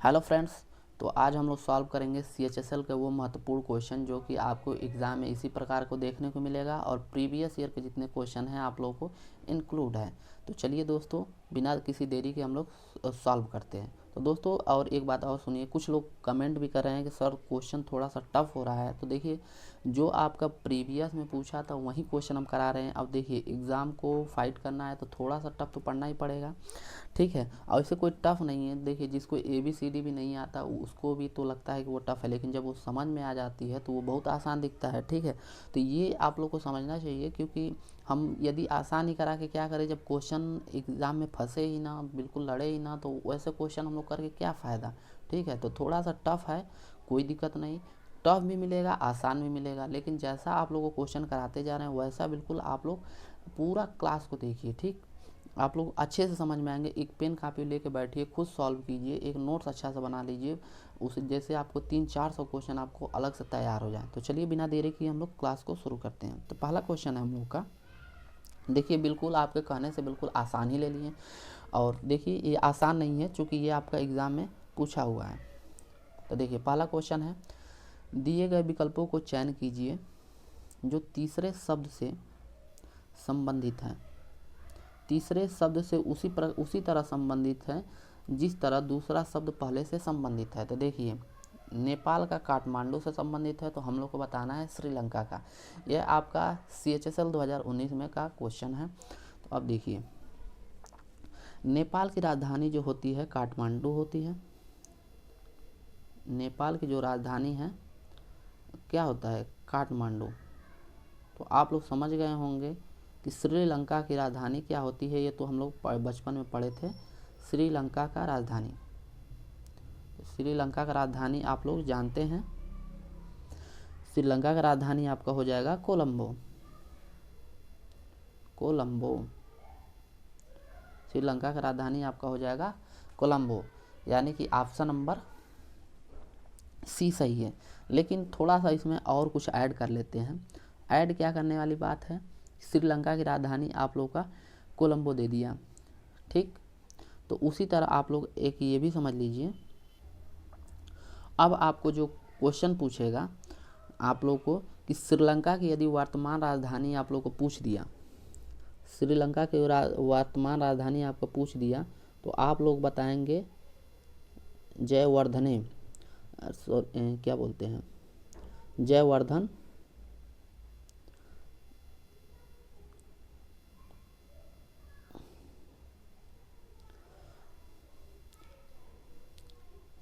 Hello friends, तो आज हम लोग सॉल्व करेंगे CHSL के वो महत्वपूर्ण क्वेश्चन जो कि आपको एग्ज़ाम में इसी प्रकार को देखने को मिलेगा और प्रीवियस ईयर के जितने क्वेश्चन हैं आप लोगों को इंक्लूड है। तो चलिए दोस्तों, बिना किसी देरी के हम लोग सॉल्व करते हैं। तो दोस्तों, और एक बात और सुनिए, कुछ लोग कमेंट भी कर रहे हैं कि सर क्वेश्चन थोड़ा सा टफ हो रहा है। तो देखिए, जो आपका प्रीवियस में पूछा था वही क्वेश्चन हम करा रहे हैं। अब देखिए, एग्ज़ाम को फाइट करना है तो थोड़ा सा टफ तो पढ़ना ही पड़ेगा, ठीक है। और इससे कोई टफ नहीं है। देखिए, जिसको ABCD भी नहीं आता उसको भी तो लगता है कि वो टफ है, लेकिन जब वो समझ में आ जाती है तो वो बहुत आसान दिखता है, ठीक है। तो ये आप लोग को समझना चाहिए, क्योंकि हम यदि आसान ही करा के क्या करें, जब क्वेश्चन एग्ज़ाम में फंसे ही ना, बिल्कुल लड़े ही ना, तो वैसे क्वेश्चन हम लोग करके क्या फ़ायदा, ठीक है। तो थोड़ा सा टफ है, कोई दिक्कत नहीं, टफ भी मिलेगा, आसान भी मिलेगा, लेकिन जैसा आप लोगों को क्वेश्चन कराते जा रहे हैं वैसा बिल्कुल आप लोग पूरा क्लास को देखिए, ठीक। आप लोग अच्छे से समझ में आएंगे। एक पेन कापी लेके बैठिए, खुद सॉल्व कीजिए, एक नोट्स अच्छा सा बना लीजिए, उस जैसे आपको 300-400 क्वेश्चन आपको अलग से तैयार हो जाए। तो चलिए, बिना देरी किए हम लोग क्लास को शुरू करते हैं। तो पहला क्वेश्चन है हम लोग का, देखिए बिल्कुल आपके कहने से बिल्कुल आसान ही ले लिए, और देखिए ये आसान नहीं है चूँकि ये आपका एग्ज़ाम में पूछा हुआ है। तो देखिए, पहला क्वेश्चन है, दिए गए विकल्पों को चयन कीजिए जो तीसरे शब्द से संबंधित हैं, तीसरे शब्द से उसी तरह संबंधित है जिस तरह दूसरा शब्द पहले से संबंधित है। तो देखिए, नेपाल का काठमांडू से संबंधित है, तो हम लोग को बताना है श्रीलंका का। यह आपका CHSL 2019 में का क्वेश्चन है। तो अब देखिए, नेपाल की राजधानी जो होती है काठमांडू होती है। नेपाल की जो राजधानी है क्या होता है, काठमांडू। तो आप लोग समझ गए होंगे कि श्रीलंका की राजधानी क्या होती है। ये तो हम लोग बचपन में पढ़े थे, श्रीलंका का राजधानी। श्रीलंका का राजधानी आप लोग जानते हैं, श्रीलंका का राजधानी आपका हो जाएगा कोलंबो। कोलंबो, श्रीलंका का राजधानी आपका हो जाएगा कोलंबो, यानी कि ऑप्शन नंबर C सही है। लेकिन थोड़ा सा इसमें और कुछ ऐड कर लेते हैं। ऐड क्या करने वाली बात है, श्रीलंका की राजधानी आप लोग का कोलंबो दे दिया, ठीक। तो उसी तरह आप लोग एक ये भी समझ लीजिए, अब आपको जो क्वेश्चन पूछेगा आप लोग को कि श्रीलंका की यदि वर्तमान राजधानी आप लोग को पूछ दिया, श्रीलंका की वर्तमान राजधानी आपको पूछ दिया, तो आप लोग बताएंगे जयवर्धने, क्या बोलते हैं, जयवर्धन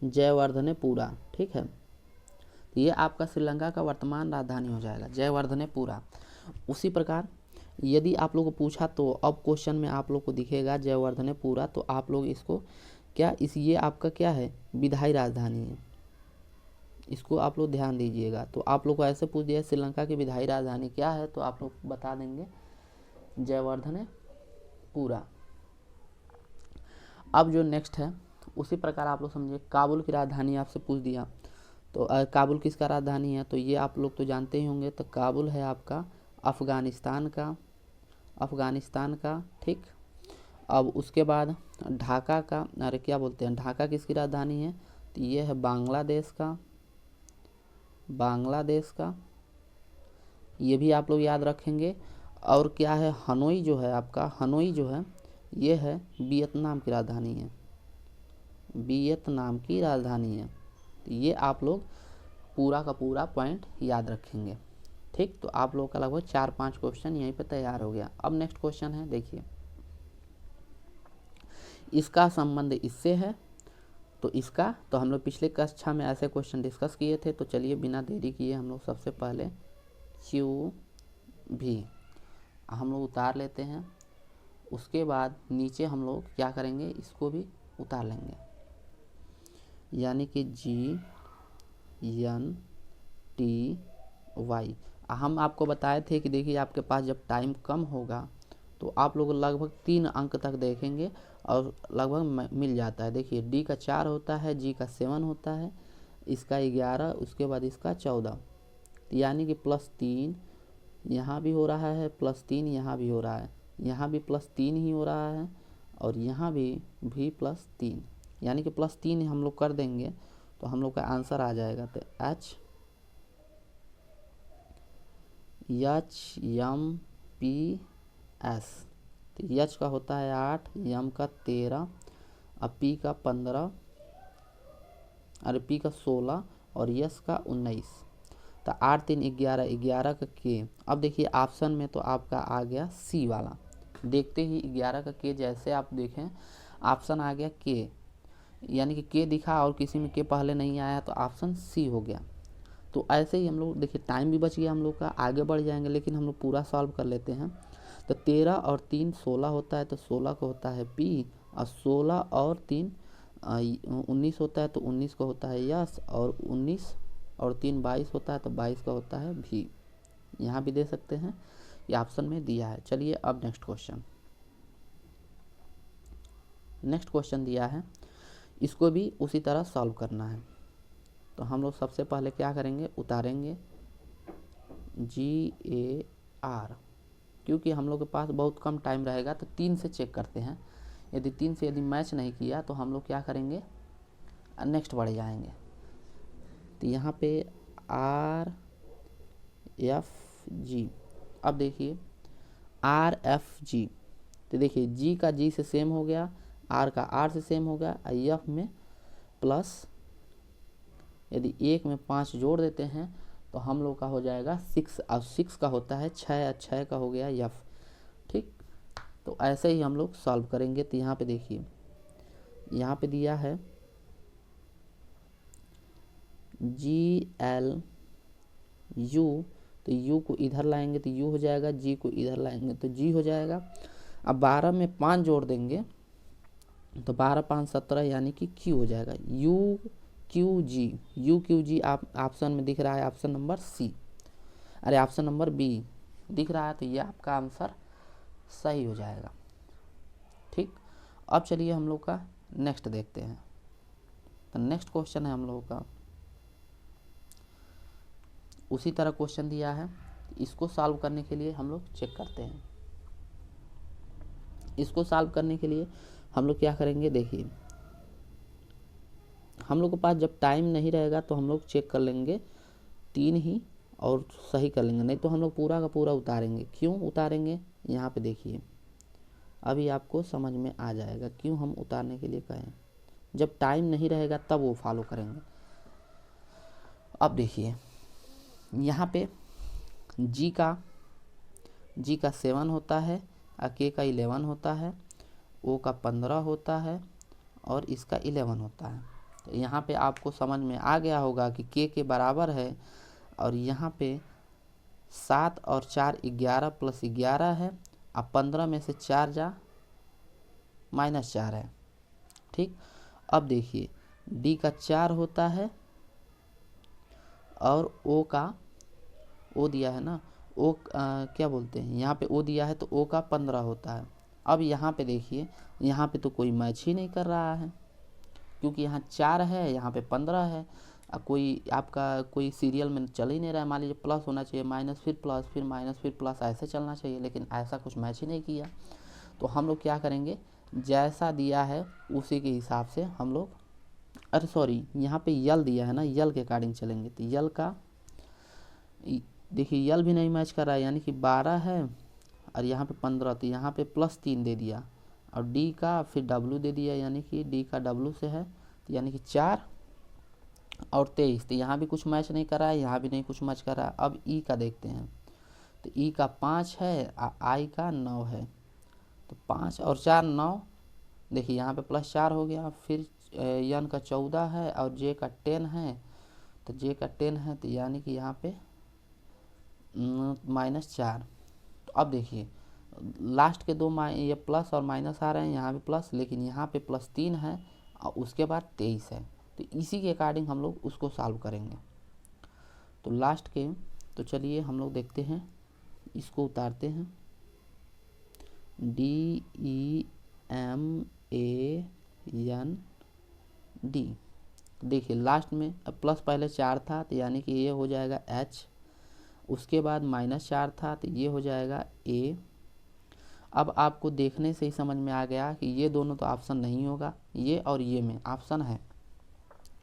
जयवर्धनेपुरा, ठीक है। ये आपका श्रीलंका का वर्तमान राजधानी हो जाएगा जयवर्धनेपुरा। उसी प्रकार यदि आप लोग को पूछा तो अब क्वेश्चन में आप लोग को दिखेगा जयवर्धनेपुरा, तो आप लोग इसको क्या, ये आपका क्या है, विधायी राजधानी है, इसको आप लोग ध्यान दीजिएगा। तो आप लोग को ऐसे पूछ दिया श्रीलंका की विधायी राजधानी क्या है, तो आप लोग बता देंगे जयवर्धनेपुरा। अब जो नेक्स्ट है उसी प्रकार आप लोग समझिए, काबुल की राजधानी आपसे पूछ दिया, तो काबुल किसका राजधानी है, तो ये आप लोग तो जानते ही होंगे। तो काबुल है आपका अफ़गानिस्तान का, अफ़गानिस्तान का, ठीक। अब उसके बाद ढाका का, अरे क्या बोलते हैं, ढाका किसकी राजधानी है, तो ये है बांग्लादेश का, बांग्लादेश का, ये भी आप लोग याद रखेंगे। और क्या है, हनोई जो है आपका, हनोई जो है ये है वियतनाम की राजधानी है, वियतनाम की राजधानी है। तो ये आप लोग पूरा का पूरा पॉइंट याद रखेंगे, ठीक। तो आप लोग का लगभग 4-5 क्वेश्चन यहीं पे तैयार हो गया। अब नेक्स्ट क्वेश्चन है, देखिए, इसका संबंध इससे है, तो इसका, तो हम लोग पिछले कक्षा में ऐसे क्वेश्चन डिस्कस किए थे। तो चलिए, बिना देरी किए हम लोग सबसे पहले क्यू भी हम लोग उतार लेते हैं। उसके बाद नीचे हम लोग क्या करेंगे, इसको भी उतार लेंगे, यानी कि GNTY। हम आपको बताए थे कि देखिए, आपके पास जब टाइम कम होगा तो आप लोग लगभग 3 अंक तक देखेंगे और लगभग मिल जाता है। देखिए, D का 4 होता है, G का 7 होता है, इसका 11, उसके बाद इसका 14, यानी कि +3 यहाँ भी हो रहा है, +3 यहाँ भी हो रहा है, यहाँ भी +3 ही हो रहा है, और यहाँ भी +3। यानी कि +3 हम लोग कर देंगे तो हम लोग का आंसर आ जाएगा। तो H M P S, तो H का होता है 8, M का 13, अब P का 15, अरे P का 16 और S का 19। तो 8 3 11, 11 का K। अब देखिए ऑप्शन में तो आपका आ गया C वाला, देखते ही 11 का K जैसे आप देखें ऑप्शन आ गया K, यानी कि K दिखा और किसी में K पहले नहीं आया तो ऑप्शन C हो गया। तो ऐसे ही हम लोग देखिए टाइम भी बच गया हम लोग का, आगे बढ़ जाएंगे लेकिन हम लोग पूरा सॉल्व कर लेते हैं। तो 13 और 3 16 होता है, तो 16 को होता है P, और 16 और 3 19 होता है, तो 19 को होता है यस, और 19 और 3 22 होता है, तो 22 का होता है भी। यहाँ भी दे सकते हैं, ये ऑप्शन में दिया है। चलिए अब नेक्स्ट क्वेश्चन दिया है, इसको भी उसी तरह सॉल्व करना है। तो हम लोग सबसे पहले क्या करेंगे, उतारेंगे GAR, क्योंकि हम लोग के पास बहुत कम टाइम रहेगा तो 3 से चेक करते हैं। यदि 3 से यदि मैच नहीं किया तो हम लोग क्या करेंगे, नेक्स्ट बढ़ जाएंगे। तो यहाँ पे RFG, अब देखिए RFG, तो देखिए G का G से सेम हो गया, R का R से सेम हो गया, F में प्लस यदि 1 में 5 जोड़ देते हैं तो हम लोग का हो जाएगा 6, और 6 का होता है 6, 6 का हो गया F। ठीक, तो ऐसे ही हम लोग सॉल्व करेंगे। तो यहाँ पे देखिए, यहाँ पे दिया है GLU, तो U को इधर लाएंगे तो U हो जाएगा, G को इधर लाएंगे तो G हो जाएगा। अब 12 में 5 जोड़ देंगे तो 12 5 17, यानी कि Q हो जाएगा, UQG आप ऑप्शन में दिख रहा है, ऑप्शन नंबर C, अरे ऑप्शन नंबर B दिख रहा है, तो ये आपका आंसर सही हो जाएगा। ठीक, अब चलिए हम लोग का नेक्स्ट देखते हैं। तो नेक्स्ट क्वेश्चन है हम लोगों का, उसी तरह क्वेश्चन दिया है, इसको सॉल्व करने के लिए हम लोग चेक करते हैं। इसको सॉल्व करने के लिए हम लोग क्या करेंगे, देखिए हम लोग के पास जब टाइम नहीं रहेगा तो हम लोग चेक कर लेंगे 3 ही और सही कर लेंगे, नहीं तो हम लोग पूरा का पूरा उतारेंगे। क्यों उतारेंगे, यहाँ पे देखिए अभी आपको समझ में आ जाएगा क्यों हम उतारने के लिए कहें। जब टाइम नहीं रहेगा तब वो फॉलो करेंगे। अब देखिए यहाँ पे G का 7 होता है, K का 11 होता है, O का 15 होता है और इसका 11 होता है। तो यहाँ पे आपको समझ में आ गया होगा कि K के बराबर है, और यहाँ पे 7 और 4 11 प्लस 11 है, अब 15 में से 4 जा -4 है। ठीक, अब देखिए D का 4 होता है और O दिया है ना, क्या बोलते हैं, यहाँ पे O दिया है तो O का 15 होता है। अब यहाँ पे देखिए, यहाँ पे तो कोई मैच ही नहीं कर रहा है, क्योंकि यहाँ 4 है, यहाँ पे 15 है। कोई आपका कोई सीरियल में चल ही नहीं रहा है। मान लीजिए प्लस होना चाहिए, माइनस फिर प्लस, फिर माइनस फिर प्लस, ऐसे चलना चाहिए, लेकिन ऐसा कुछ मैच ही नहीं किया। तो हम लोग क्या करेंगे, जैसा दिया है उसी के हिसाब से हम लोग, अरे सॉरी यहाँ पे यल दिया है ना, यल के अकॉर्डिंग चलेंगे। तो यल का देखिए यल भी नहीं मैच कर रहा है, यानी कि 12 है और यहाँ पे 15, तो यहाँ पे +3 दे दिया, और D का फिर W दे दिया, यानी कि D का W से है, तो यानी कि 4 और 23, तो यहाँ भी कुछ मैच नहीं कर रहा है, यहाँ भी नहीं कुछ मैच कर रहा है। अब E का देखते हैं, तो E का 5 है, I का 9 है, तो 5 और 4 9, देखिए यहाँ पे +4 हो गया। फिर N का 14 है और J का 10 है, तो J का 10 है, तो यानी कि यहाँ पे -4। तो अब देखिए लास्ट के 2 ये प्लस और माइनस आ रहे हैं, यहाँ पे प्लस, लेकिन यहाँ पे +3 है और उसके बाद 23 है, तो इसी के अकॉर्डिंग हम लोग उसको सॉल्व करेंगे। तो लास्ट के, तो चलिए हम लोग देखते हैं, इसको उतारते हैं, DEMAND। देखिए लास्ट में प्लस पहले 4 था, तो यानी कि ये हो जाएगा H, उसके बाद -4 था, तो ये हो जाएगा A। अब आपको देखने से ही समझ में आ गया कि ये दोनों तो ऑप्शन नहीं होगा, ये और ये में ऑप्शन है।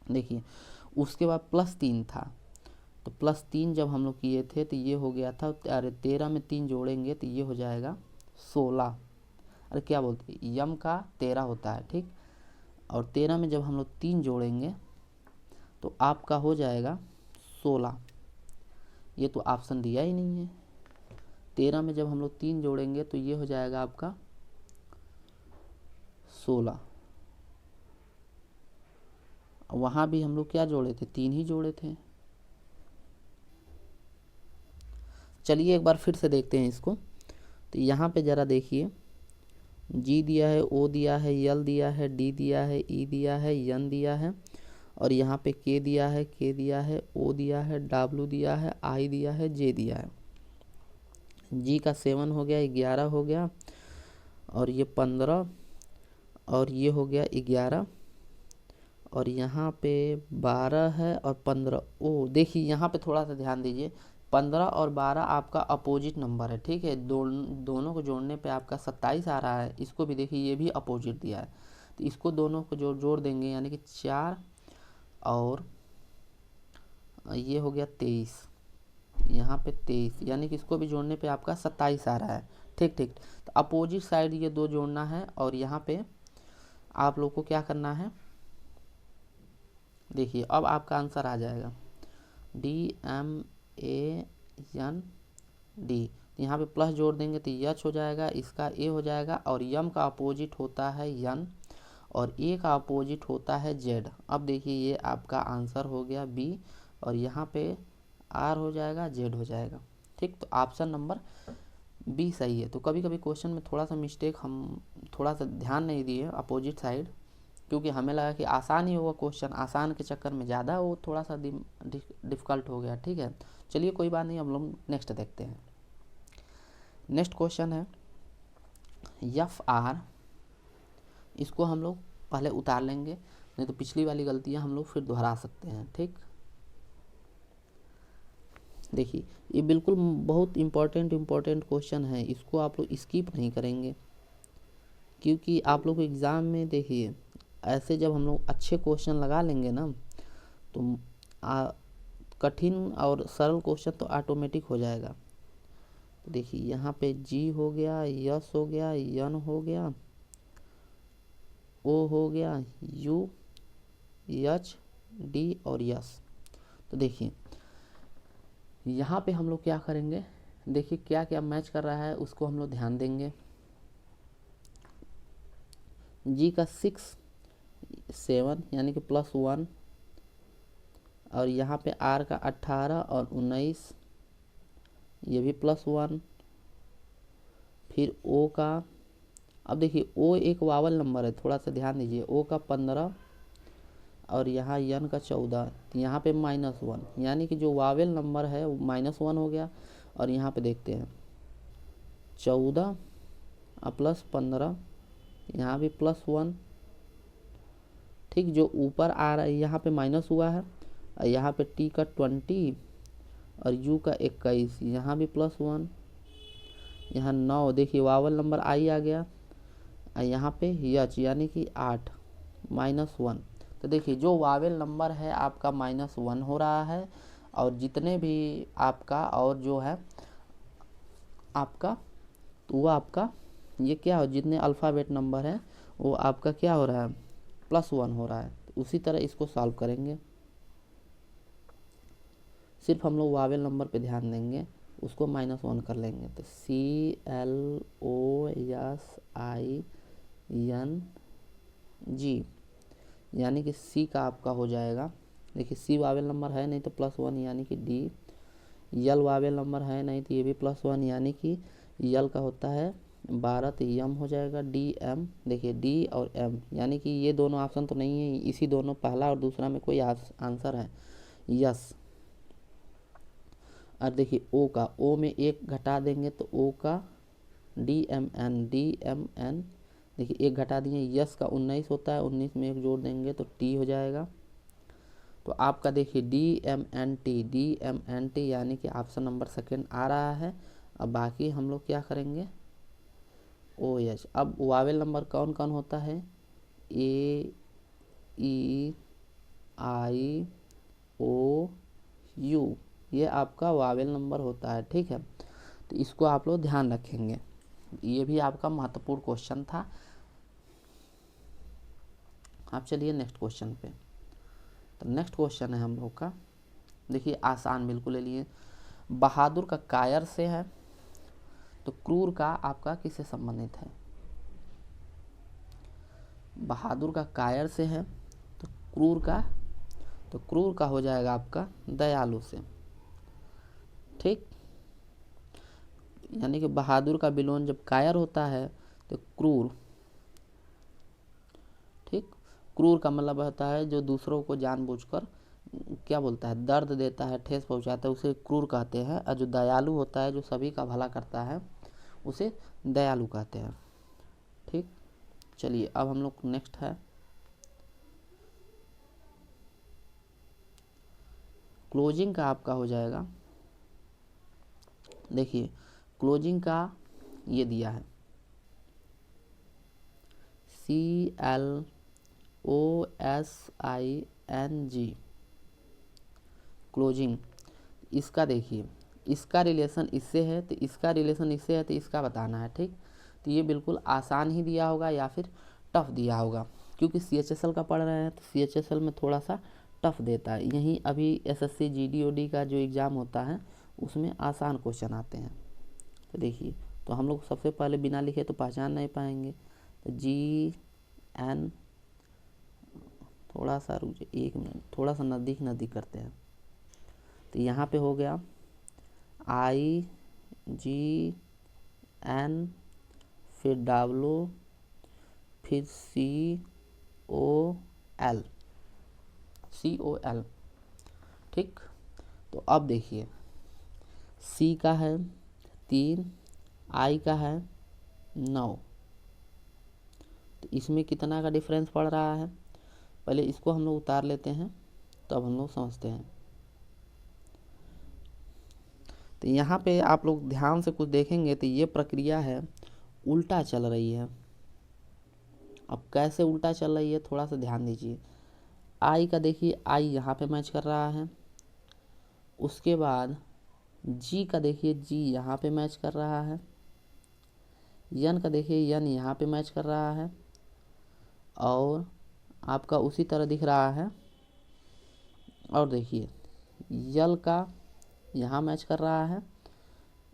देखिए उसके बाद +3 था, तो +3 जब हम लोग किए थे तो ये हो गया था, अरे 13 में 3 जोड़ेंगे तो ये हो जाएगा 16। अरे क्या बोलते हैं, यम का 13 होता है, ठीक। और 13 में जब हम लोग 3 जोड़ेंगे तो आपका हो जाएगा 16। ये तो ऑप्शन दिया ही नहीं है। 13 में जब हम लोग 3 जोड़ेंगे तो ये हो जाएगा आपका 16। वहाँ भी हम लोग क्या जोड़े थे, 3 ही जोड़े थे। चलिए एक बार फिर से देखते हैं इसको। तो यहाँ पे ज़रा देखिए, जी दिया है, ओ दिया है, यल दिया है, डी दिया है, ई दिया है, यन दिया है, और यहाँ पे के दिया है, के दिया है, ओ दिया है, डब्लू दिया है, आई दिया है, जे दिया है। जी का 7 हो गया, 11 हो गया, और ये 15, और ये हो गया 11, और यहाँ पे 12 है और 15। ओ देखिए यहाँ पे थोड़ा सा ध्यान दीजिए, 15 और 12 आपका अपोजिट नंबर है, ठीक है। दोनों को जोड़ने पे आपका 27 आ रहा है। इसको भी देखिए, ये भी अपोजिट दिया है, तो इसको दोनों को जोड़ देंगे, यानी कि 4 और ये हो गया 23, यहाँ पे 23, यानी कि इसको भी जोड़ने पे आपका 27 आ रहा है, ठीक ठीक। तो अपोजिट साइड ये दो जोड़ना है, और यहाँ पे आप लोग को क्या करना है, देखिए अब आपका आंसर आ जाएगा DMAND। यहाँ पे प्लस जोड़ देंगे तो यच हो जाएगा, इसका ए हो जाएगा, और यम का अपोजिट होता है यन, और ए का अपोजिट होता है जेड। अब देखिए ये आपका आंसर हो गया बी, और यहाँ पे आर हो जाएगा, जेड हो जाएगा, ठीक। तो ऑप्शन नंबर बी सही है। तो कभी कभी क्वेश्चन में थोड़ा सा मिस्टेक, हम थोड़ा सा ध्यान नहीं दिए अपोजिट साइड, क्योंकि हमें लगा कि आसान ही होगा क्वेश्चन, आसान के चक्कर में ज़्यादा वो थोड़ा सा डिफ़िकल्ट हो गया, ठीक है। चलिए कोई बात नहीं, हम लोग नेक्स्ट देखते हैं। नेक्स्ट क्वेश्चन है FR। इसको हम लोग पहले उतार लेंगे, नहीं तो पिछली वाली गलतियां हम लोग फिर दोहरा सकते हैं, ठीक। देखिए ये बिल्कुल बहुत इम्पोर्टेंट क्वेश्चन है, इसको आप लोग स्किप नहीं करेंगे, क्योंकि आप लोग एग्ज़ाम में देखिए ऐसे जब हम लोग अच्छे क्वेश्चन लगा लेंगे ना, तो कठिन और सरल क्वेश्चन तो ऑटोमेटिक हो जाएगा। तो देखिए यहाँ पे जी हो गया, यस हो गया, यन हो गया, ओ हो गया, यू, एच, डी और यस। तो देखिए यहाँ पे हम लोग क्या करेंगे, देखिए क्या क्या मैच कर रहा है उसको हम लोग ध्यान देंगे। जी का 6, 7 यानी कि +1, और यहाँ पे आर का 18 और 19, ये भी +1। फिर ओ का, अब देखिए ओ एक वावल नंबर है, थोड़ा सा ध्यान दीजिए, ओ का 15, और यहाँ यन का 14, यहाँ पे -1, यानी कि जो वावेल नंबर है वो -1 हो गया। और यहाँ पे देखते हैं 14 + 15, यहाँ भी +1, ठीक। जो ऊपर आ रहा है यहाँ पे माइनस हुआ है, और यहाँ पे टी का 20 और यू का 21, यहाँ भी +1, यहाँ 9, देखिए वावल नंबर आई आ गया, और यहाँ पे यच यानी कि 8, -1। तो देखिए जो वावेल नंबर है आपका -1 हो रहा है, और जितने भी आपका और जो है आपका, तो वो आपका ये क्या हो, जितने अल्फ़ाबेट नंबर है वो आपका क्या हो रहा है, +1 हो रहा है। तो उसी तरह इसको सॉल्व करेंगे, सिर्फ हम लोग वावेल नंबर पे ध्यान देंगे, उसको -1 कर लेंगे। तो CLOSING, यानी कि सी का आपका हो जाएगा, देखिए सी वावेल नंबर है नहीं तो +1 यानी कि डी, यल वावेल नंबर है नहीं तो ये भी +1 यानी कि यल का होता है 12, तो यम हो जाएगा DM। देखिए डी और एम, यानी कि ये दोनों ऑप्शन तो नहीं है, इसी दोनों पहला और दूसरा में कोई आंसर है यस। और देखिए ओ का, ओ में एक घटा देंगे तो ओ का DMN, देखिए एक घटा दिए, यस का 19 होता है, 19 में एक जोड़ देंगे तो टी हो जाएगा। तो आपका देखिए DMNT यानी कि ऑप्शन नंबर सेकेंड आ रहा है। अब बाकी हम लोग क्या करेंगे, OH। अब वावेल नंबर कौन कौन होता है, A E I O U, ये आपका वावेल नंबर होता है, ठीक है। तो इसको आप लोग ध्यान रखेंगे, ये भी आपका महत्वपूर्ण क्वेश्चन था। आप चलिए नेक्स्ट क्वेश्चन पे। तो नेक्स्ट क्वेश्चन है हम लोग का, देखिए आसान बिल्कुल ले लिए। बहादुर का कायर से है, तो क्रूर का आपका किससे संबंधित है? बहादुर का कायर से है, तो क्रूर का हो जाएगा आपका दयालु से, ठीक। यानी कि बहादुर का विलोम जब कायर होता है तो क्रूर, ठीक। क्रूर का मतलब होता है जो दूसरों को जानबूझकर क्या बोलता है, दर्द देता है, ठेस पहुंचाता है, उसे क्रूर कहते हैं। और जो दयालु होता है, जो सभी का भला करता है, उसे दयालु कहते हैं, ठीक। चलिए अब हम लोग नेक्स्ट है क्लोजिंग का, आपका हो जाएगा। देखिए क्लोजिंग का ये दिया है CLOSING, क्लोजिंग। इसका देखिए, इसका रिलेशन इससे है तो इसका रिलेशन इससे है, तो इसका बताना है, ठीक। तो ये बिल्कुल आसान ही दिया होगा या फिर टफ दिया होगा, क्योंकि CHSL का पढ़ रहे हैं तो CHSL में थोड़ा सा टफ देता है। यहीं अभी SSC GDOD का जो एग्ज़ाम होता है उसमें आसान क्वेश्चन आते हैं। तो देखिए, तो हम लोग सबसे पहले बिना लिखे तो पहचान नहीं पाएंगे। तो GN, थोड़ा सा रुक जाइए, 1 मिनट, थोड़ा सा नज़दीक करते हैं। तो यहाँ पे हो गया IGN, फिर W, फिर COL, ठीक। तो अब देखिए C का है 3, I का है 9, तो इसमें कितना का डिफरेंस पड़ रहा है? पहले इसको हम लोग उतार लेते हैं, तब हम लोग समझते हैं। तो यहाँ पे आप लोग ध्यान से कुछ देखेंगे तो ये प्रक्रिया है उल्टा चल रही है। अब कैसे उल्टा चल रही है, थोड़ा सा ध्यान दीजिए। आई का देखिए, आई यहाँ पे मैच कर रहा है, उसके बाद जी का देखिए, जी यहाँ पे मैच कर रहा है, यन का देखिए, यन यहाँ पे मैच कर रहा है, और आपका उसी तरह दिख रहा है। और देखिए यल का यहाँ मैच कर रहा है,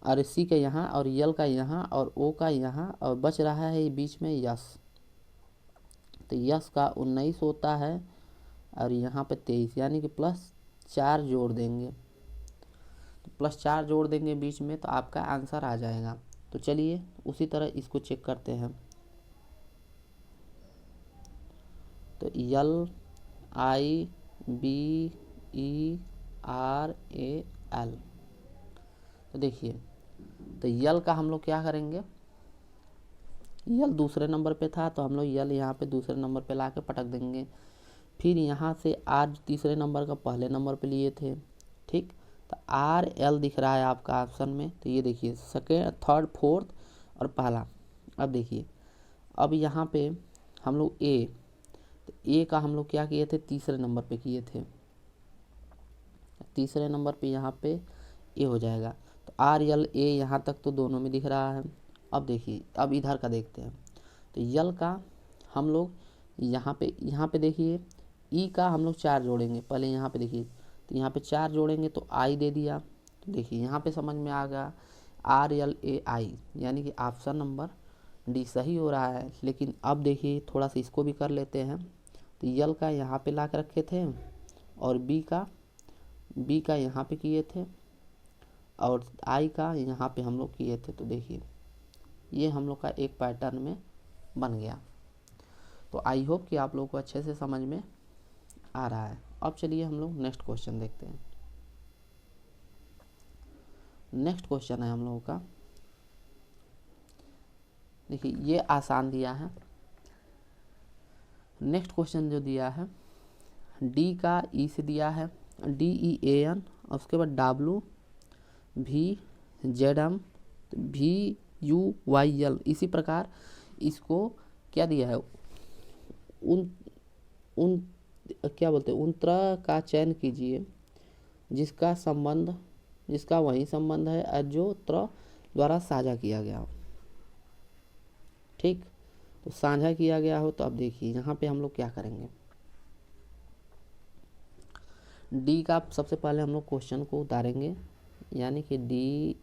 और सी का यहाँ, और यल का यहाँ, और ओ का यहाँ, और बच रहा है बीच में यस। तो यस का 19 होता है, और यहाँ पे 23, यानी कि +4 जोड़ देंगे। तो +4 जोड़ देंगे बीच में, तो आपका आंसर आ जाएगा। तो चलिए उसी तरह इसको चेक करते हैं। तो LIBERAL, तो देखिए, तो यल का हम लोग क्या करेंगे, यल दूसरे नंबर पे था तो हम लोग यल यहाँ पे दूसरे नंबर पे ला के पटक देंगे। फिर यहाँ से आर तीसरे नंबर का पहले नंबर पे लिए थे, ठीक। तो RL दिख रहा है आपका ऑप्शन में, तो ये देखिए सेकेंड, थर्ड, फोर्थ और पहला। अब देखिए, अब यहाँ पे हम लोग A, तो A का हम लोग क्या किए थे, तीसरे नंबर पे किए थे, तीसरे नंबर पे यहाँ पे A हो जाएगा। तो RL A यहाँ तक तो दोनों में दिख रहा है। अब देखिए, अब इधर का देखते हैं। तो यल का हम लोग यहाँ पे देखिए, ई का हम लोग 4 जोड़ेंगे। पहले यहाँ पे देखिए, तो यहाँ पे 4 जोड़ेंगे तो आई दे दिया। तो देखिए यहाँ पे समझ में आ गया RLAI, यानी कि ऑप्शन नंबर डी सही हो रहा है। लेकिन अब देखिए थोड़ा सा इसको भी कर लेते हैं। तो यल का यहाँ पे ला के रखे थे, और बी का यहाँ पे किए थे, और आई का यहाँ पे हम लोग किए थे। तो देखिए ये हम लोग का एक पैटर्न में बन गया। तो आई होप कि आप लोगों को अच्छे से समझ में आ रहा है। अब चलिए हम लोग नेक्स्ट क्वेश्चन देखते हैं। नेक्स्ट क्वेश्चन है हम लोगों का, देखिए ये आसान दिया है। नेक्स्ट क्वेश्चन जो दिया है, डी का ई से दिया है, DEAN, और उसके बाद WVZM VUYL। इसी प्रकार इसको क्या दिया है, उन उन क्या बोलते हैं, उन तरह का चयन कीजिए जिसका वही संबंध है जो त्र द्वारा साझा किया गया हो। ठीक, तो साझा किया गया हो तो अब देखिए यहाँ पे हम लोग क्या करेंगे। डी का सबसे पहले हम लोग क्वेश्चन को उतारेंगे, यानी कि डी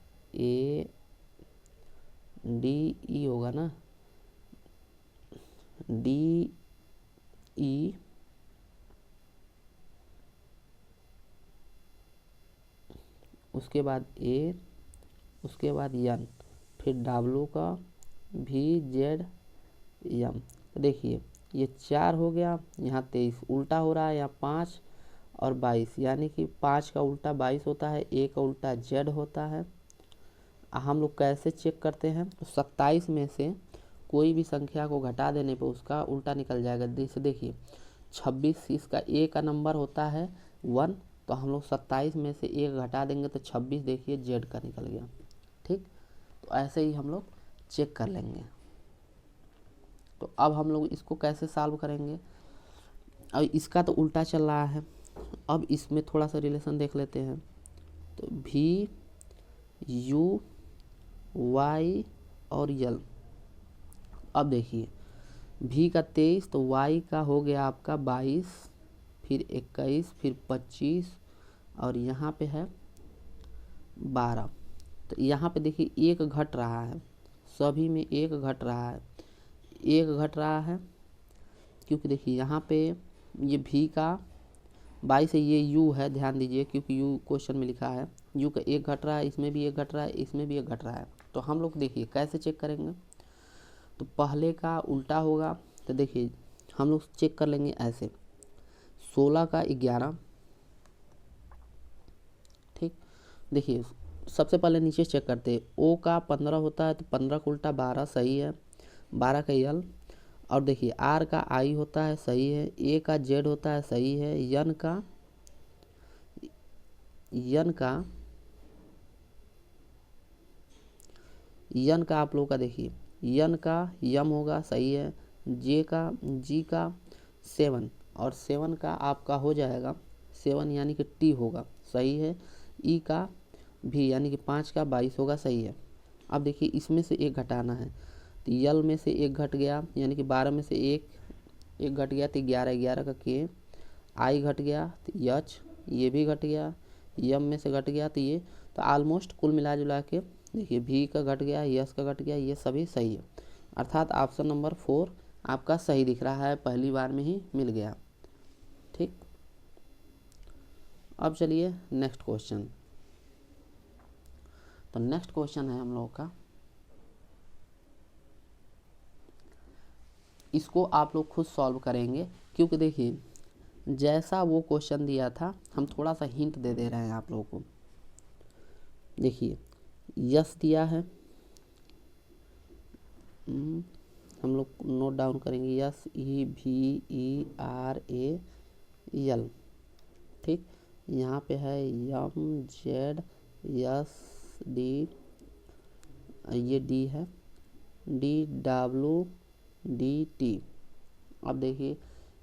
ई होगा ना, डी ई उसके बाद ए, उसके बाद यन, फिर डब्लू का भी जेड यम। तो देखिए ये 4 हो गया, यहाँ 23 उल्टा हो रहा है, यहाँ 5 और 22, यानी कि 5 का उल्टा 22 होता है, ए का उल्टा जेड होता है। हम लोग कैसे चेक करते हैं, तो 27 में से कोई भी संख्या को घटा देने पर उसका उल्टा निकल जाएगा। जैसे देखिए 26, इसका ए का नंबर होता है 1, तो हम लोग 27 में से 1 घटा देंगे तो 26 देखिए जेड का निकल गया। ठीक, तो ऐसे ही हम लोग चेक कर लेंगे। तो अब हम लोग इसको कैसे सॉल्व करेंगे, अब इसका तो उल्टा चल रहा है, अब इसमें थोड़ा सा रिलेशन देख लेते हैं। तो भी यू वाई और यल, अब देखिए भी का 23, तो वाई का हो गया आपका 22, फिर 21, फिर 25 और यहाँ पे है 12। तो यहाँ पे देखिए एक घट रहा है, सभी में एक घट रहा है, एक घट रहा है, क्योंकि देखिए यहाँ पे ये भी का 22 है, ये यू है, ध्यान दीजिए क्योंकि यू क्वेश्चन में लिखा है, यू का एक घट रहा है, इसमें भी एक घट रहा है, इसमें भी एक घट रहा है। तो हम लोग देखिए कैसे चेक करेंगे, तो पहले का उल्टा होगा, तो देखिए हम लोग चेक कर लेंगे ऐसे 16 का 11। ठीक, देखिए सबसे पहले नीचे चेक करते हैं, ओ का 15 होता है तो 15 का उल्टा 12 सही है, 12 का यल, और देखिए आर का आई होता है सही है, ए का जेड होता है सही है, यन का आप लोगों का देखिए यन का यम होगा सही है, जी का 7, और 7 का आपका हो जाएगा 7 यानी कि टी होगा सही है, ई का भी यानी कि 5 का 22 होगा सही है। अब देखिए इसमें से एक घटाना है, तो यल में से एक घट गया, यानी कि 12 में से एक घट गया तो 11 का के, आई घट गया तो यच, ये भी घट गया, यम में से घट गया तो ये, तो ऑलमोस्ट कुल मिला जुला के देखिए भी का घट गया, यस का घट गया, ये सभी सही है, अर्थात ऑप्शन नंबर 4 आपका सही दिख रहा है, पहली बार में ही मिल गया। ठीक, अब चलिए नेक्स्ट क्वेश्चन। तो नेक्स्ट क्वेश्चन है हम लोगों का, इसको आप लोग खुद सॉल्व करेंगे, क्योंकि देखिए जैसा वो क्वेश्चन दिया था हम थोड़ा सा हिंट दे रहे हैं आप लोगों को। देखिए यस दिया है, हम लोग नोट डाउन करेंगे, यस ई भी ई आर ए यल। ठीक, यहाँ पे है यम जेड यस डी, ये डी है, डी डब्ल्यू डी टी। अब देखिए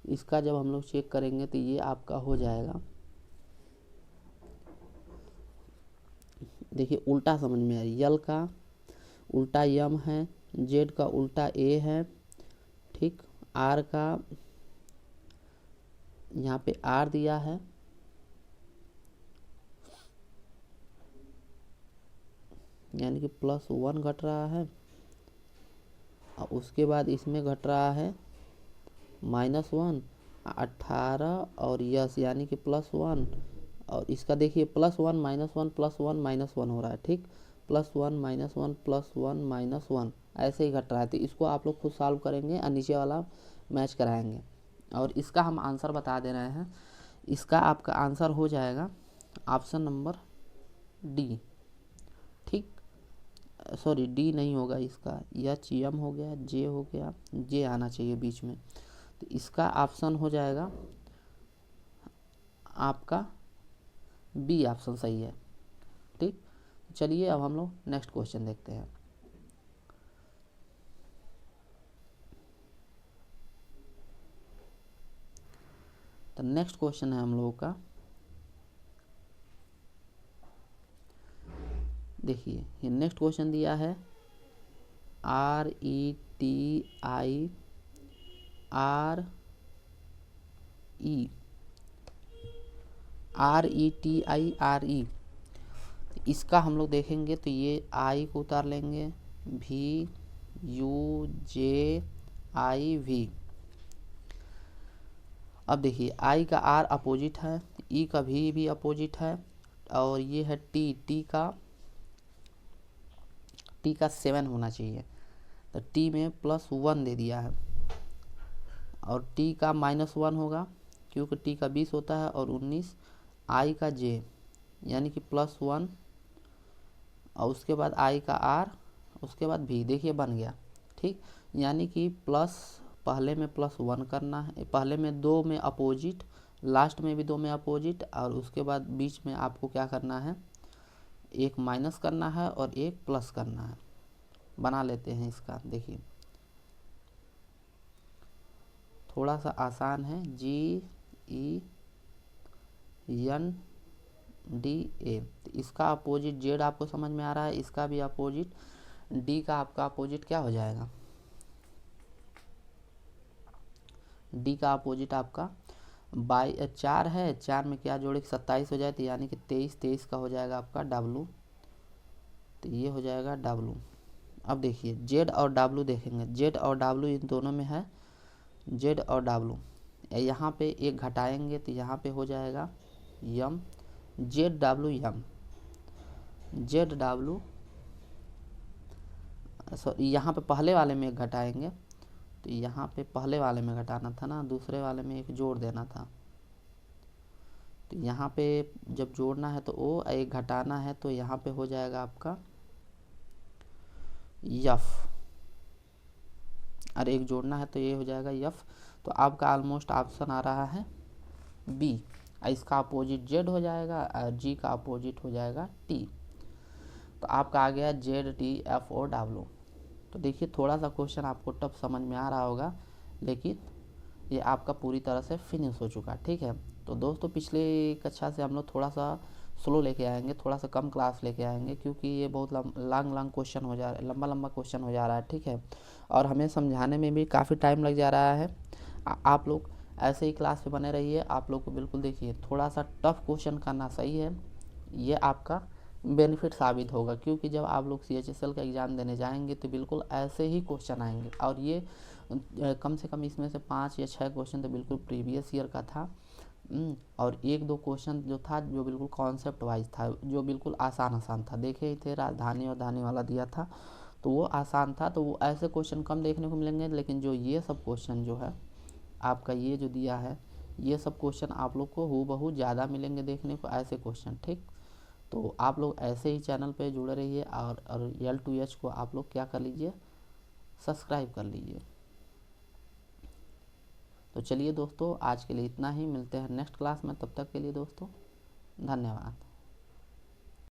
इसका जब हम लोग चेक करेंगे तो ये आपका हो जाएगा, देखिए उल्टा समझ में आ रही, यल का उल्टा यम है, जेड का उल्टा ए है, ठीक, आर का यहाँ पे आर दिया है, यानी कि +1 घट रहा है, और उसके बाद इसमें घट रहा है -1, 18 और यस यानी कि +1, और इसका देखिए +1 -1 +1 -1 हो रहा है। ठीक, +1 -1 +1 -1 ऐसे ही घट रहा है, तो इसको आप लोग खुद सॉल्व करेंगे और नीचे वाला मैच कराएंगे, और इसका हम आंसर बता दे रहे हैं। इसका आपका आंसर हो जाएगा ऑप्शन नंबर डी। ठीक, सॉरी डी नहीं होगा, इसका एच एम हो गया, जे हो गया, जे आना चाहिए बीच में, तो इसका ऑप्शन हो जाएगा आपका बी ऑप्शन सही है। ठीक, चलिए अब हम लोग नेक्स्ट क्वेश्चन देखते हैं। तो नेक्स्ट क्वेश्चन है हम लोगों का, देखिए ये नेक्स्ट क्वेश्चन दिया है RETIRE, इसका हम लोग देखेंगे तो ये आई को उतार लेंगे, VUJIV। अब देखिए आई का R अपोजिट है, ई का भी अपोजिट है, और ये है टी का 7 होना चाहिए, तो टी में +1 दे दिया है, और टी का -1 होगा क्योंकि टी का 20 होता है और 19, आई का J यानी कि +1, और उसके बाद आई का R, उसके बाद V, देखिए बन गया, ठीक। यानी कि प्लस पहले में +1 करना है, पहले में 2 में अपोजिट, लास्ट में भी 2 में अपोजिट, और उसके बाद बीच में आपको क्या करना है, एक माइनस करना है और एक प्लस करना है। बना लेते हैं इसका, देखिए थोड़ा सा आसान है, GENDA। इसका अपोजिट Z आपको समझ में आ रहा है, इसका भी अपोजिट, D का आपका अपोजिट क्या हो जाएगा, D का अपोजिट आपका 4 है, 4 में क्या जोड़े 27 हो जाए, तो यानी कि 23 का हो जाएगा आपका W, तो ये हो जाएगा W। अब देखिए Z और W देखेंगे, Z और W इन दोनों में है, Z और W, यहाँ पे एक घटाएंगे तो यहाँ पे हो जाएगा M, ZWM, ZW, यहाँ पे पहले वाले में एक घटाएंगे, तो यहाँ पे पहले वाले में घटाना था ना, दूसरे वाले में एक जोड़ देना था, तो यहाँ पे जब जोड़ना है तो O, एक घटाना है तो यहाँ पे हो जाएगा आपका F, और एक जोड़ना है तो ये हो जाएगा F। तो आपका ऑलमोस्ट ऑप्शन आ रहा है B, इसका अपोजिट Z हो जाएगा और G का अपोजिट हो जाएगा T, तो आपका आ गया ZTFOW। तो देखिए थोड़ा सा क्वेश्चन आपको टफ समझ में आ रहा होगा, लेकिन ये आपका पूरी तरह से फिनिश हो चुका, ठीक है। तो दोस्तों पिछले कक्षा से हम लोग थोड़ा सा स्लो लेके आएंगे, थोड़ा सा कम क्लास लेके आएंगे, क्योंकि ये बहुत लंबा क्वेश्चन हो जा रहा है, लंबा क्वेश्चन हो जा रहा है, ठीक है, और हमें समझाने में भी काफ़ी टाइम लग जा रहा है। आप लोग ऐसे ही क्लास पे बने रहिए, आप लोग को बिल्कुल देखिए थोड़ा सा टफ क्वेश्चन करना सही है, ये आपका बेनिफिट साबित होगा, क्योंकि जब आप लोग CHSL का एग्ज़ाम देने जाएंगे तो बिल्कुल ऐसे ही क्वेश्चन आएंगे, और ये कम से कम इसमें से 5 या 6 क्वेश्चन तो बिल्कुल प्रीवियस ईयर का था, और 1-2 क्वेश्चन जो था जो बिल्कुल कॉन्सेप्ट वाइज था, जो बिल्कुल आसान था, देखे ही थे, राजधानी और धानी वाला दिया था, तो वो आसान था, तो वो ऐसे क्वेश्चन कम देखने को मिलेंगे। लेकिन जो ये सब क्वेश्चन जो है आपका ये जो दिया है, ये सब क्वेश्चन आप लोग को हूबहू ज़्यादा मिलेंगे देखने को, ऐसे क्वेश्चन, ठीक। तो आप लोग ऐसे ही चैनल पे जुड़े रहिए, और L2H को आप लोग क्या कर लीजिए, सब्सक्राइब कर लीजिए। तो चलिए दोस्तों आज के लिए इतना ही, मिलते हैं नेक्स्ट क्लास में, तब तक के लिए दोस्तों धन्यवाद।